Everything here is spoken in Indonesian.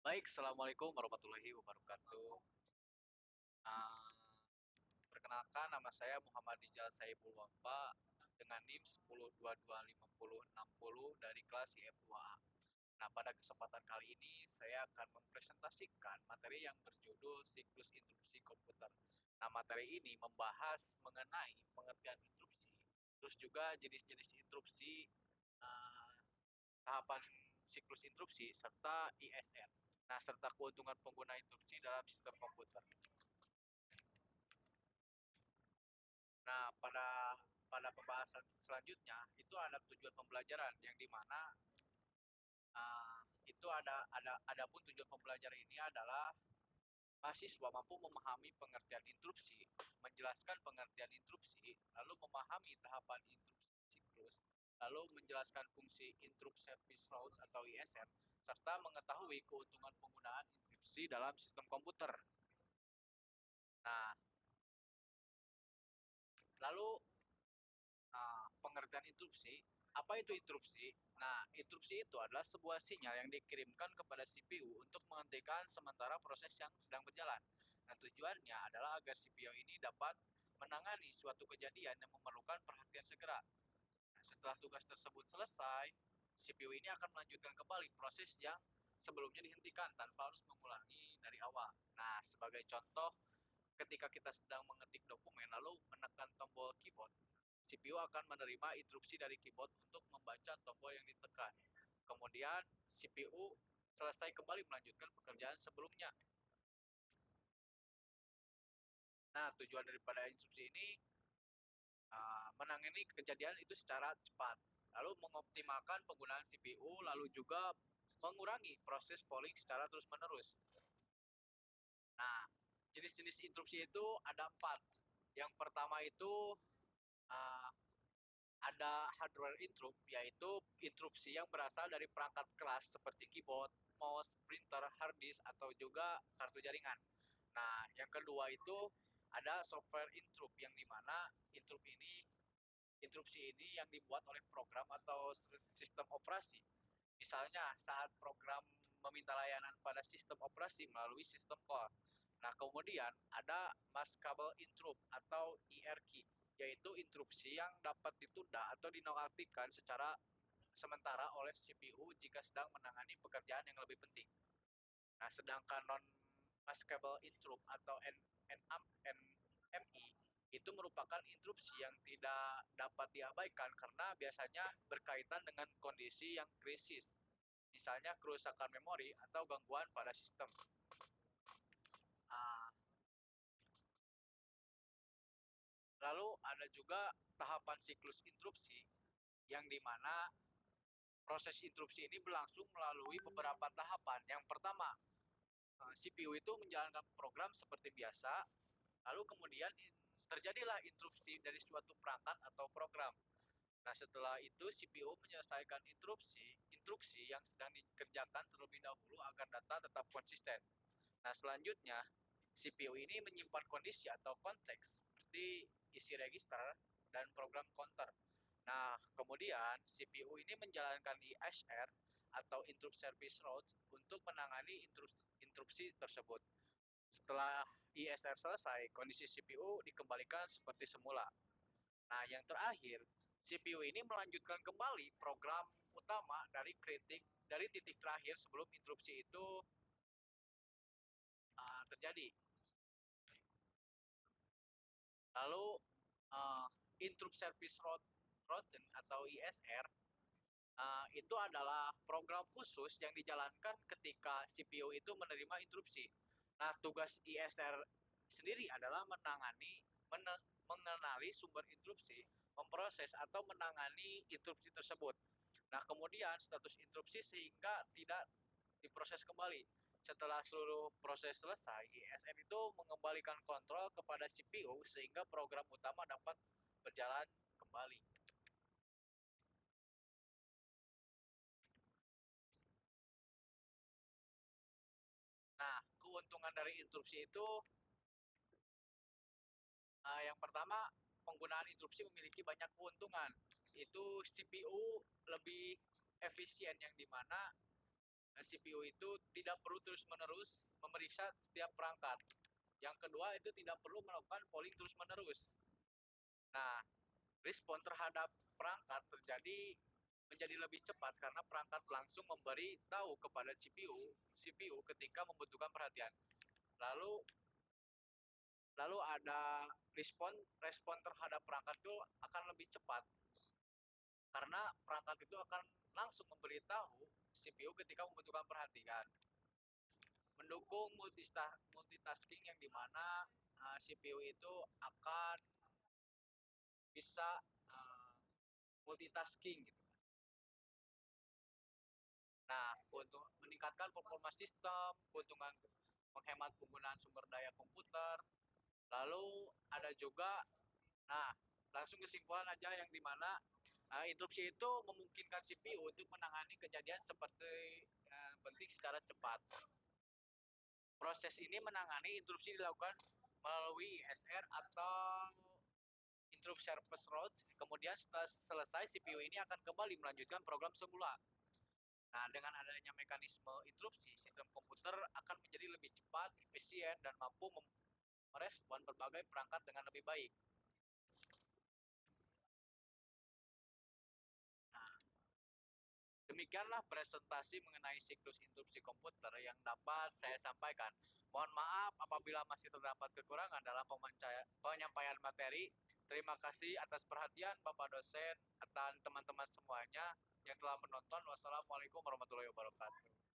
Baik, assalamualaikum warahmatullahi wabarakatuh. Ah, Perkenalkan, nama saya Muhammad Rijal Saiful Wafa dengan NIM 10225060 dari kelas IF2A. Nah, pada kesempatan kali ini saya akan mempresentasikan materi yang berjudul siklus instruksi komputer. Nah, materi ini membahas mengenai pengertian instruksi, terus juga jenis-jenis instruksi, ah, tahapan siklus instruksi, serta ISR. Nah, serta keuntungan pengguna instruksi dalam sistem komputer. Nah, pada pembahasan selanjutnya itu ada tujuan pembelajaran yang dimana itu adapun tujuan pembelajaran ini adalah mahasiswa mampu memahami pengertian instruksi, menjelaskan pengertian instruksi, lalu memahami tahapan instruksi siklus, lalu menjelaskan fungsi interrupt service routes atau ISR, serta mengetahui keuntungan penggunaan instruksi dalam sistem komputer. Nah, lalu pengertian interupsi. Apa itu interupsi? Nah, interupsi itu adalah sebuah sinyal yang dikirimkan kepada CPU untuk menghentikan sementara proses yang sedang berjalan. Nah, tujuannya adalah agar CPU ini dapat menangani suatu kejadian yang memerlukan perhatian segera. Nah, setelah tugas tersebut selesai, CPU ini akan melanjutkan kembali proses yang sebelumnya dihentikan tanpa harus mengulangi dari awal. Nah, sebagai contoh, ketika kita sedang mengetik dokumen lalu menekan tombol keyboard, CPU akan menerima instruksi dari keyboard untuk membaca tombol yang ditekan. Kemudian CPU selesai kembali melanjutkan pekerjaan sebelumnya. Nah, tujuan daripada instruksi ini menangani kejadian itu secara cepat, lalu mengoptimalkan penggunaan CPU, lalu juga mengurangi proses polling secara terus-menerus. Nah, jenis-jenis instruksi itu ada 4. Yang pertama itu uh, ada hardware interrupt, yaitu interupsi yang berasal dari perangkat keras seperti keyboard, mouse, printer, hard disk, atau juga kartu jaringan. Nah, yang kedua itu ada software interrupt, yang dimana interupsi ini yang dibuat oleh program atau sistem operasi. Misalnya saat program meminta layanan pada sistem operasi melalui sistem call. Nah, kemudian ada maskable interrupt atau IRQ, yaitu interupsi yang dapat ditunda atau dinonaktifkan secara sementara oleh CPU jika sedang menangani pekerjaan yang lebih penting. Nah, sedangkan non maskable interrupt atau NMI itu merupakan interupsi yang tidak dapat diabaikan karena biasanya berkaitan dengan kondisi yang krisis, misalnya kerusakan memori atau gangguan pada sistem. Ah, Lalu ada juga tahapan siklus interupsi yang dimana proses interupsi ini berlangsung melalui beberapa tahapan. Yang pertama, CPU itu menjalankan program seperti biasa, lalu kemudian terjadilah interupsi dari suatu perangkat atau program. Nah, setelah itu CPU menyelesaikan instruksi yang sedang dikerjakan terlebih dahulu agar data tetap konsisten. Nah, selanjutnya CPU ini menyimpan kondisi atau konteks seperti isi register dan program counter. Nah, kemudian CPU ini menjalankan ISR atau Interrupt Service Routes untuk menangani interupsi tersebut. Setelah ISR selesai, kondisi CPU dikembalikan seperti semula. Nah, yang terakhir, CPU ini melanjutkan kembali program utama dari titik terakhir sebelum interupsi itu terjadi. Lalu uh, Interrupt Service Routine atau ISR itu adalah program khusus yang dijalankan ketika CPU itu menerima interupsi. Nah, tugas ISR sendiri adalah mengenali sumber interupsi, memproses atau menangani interupsi tersebut. Nah, kemudian status interupsi sehingga tidak diproses kembali. Setelah seluruh proses selesai, ISR itu mengembalikan kontrol kepada CPU sehingga program utama dapat berjalan kembali. Nah, keuntungan dari interupsi itu yang pertama, penggunaan interupsi memiliki banyak keuntungan. Itu CPU lebih efisien, yang dimana CPU itu tidak perlu terus-menerus memeriksa setiap perangkat. Yang kedua itu tidak perlu melakukan polling terus-menerus. Nah, respon terhadap perangkat menjadi lebih cepat karena perangkat langsung memberi tahu kepada CPU ketika membutuhkan perhatian. Lalu lalu ada respon terhadap perangkat itu akan lebih cepat karena perangkat itu akan langsung memberitahu CPU ketika membutuhkan perhatian. Mendukung multitasking yang dimana CPU itu akan bisa multitasking gitu. Nah, untuk meningkatkan performa sistem, keuntungan menghemat penggunaan sumber daya komputer, lalu ada juga, nah langsung kesimpulan aja yang dimana interupsi itu memungkinkan CPU untuk menangani kejadian seperti penting secara cepat. Proses ini menangani interupsi dilakukan melalui ISR atau interrupt service route. Kemudian setelah selesai CPU ini akan kembali melanjutkan program semula. Nah, dengan adanya mekanisme interupsi, sistem komputer akan menjadi lebih cepat, efisien, dan mampu merespon berbagai perangkat dengan lebih baik. Nah, demikianlah presentasi mengenai siklus interupsi komputer yang dapat saya sampaikan. Mohon maaf apabila masih terdapat kekurangan dalam penyampaian materi. Terima kasih atas perhatian Bapak dosen dan teman-teman semuanya yang telah menonton. Wassalamualaikum warahmatullahi wabarakatuh.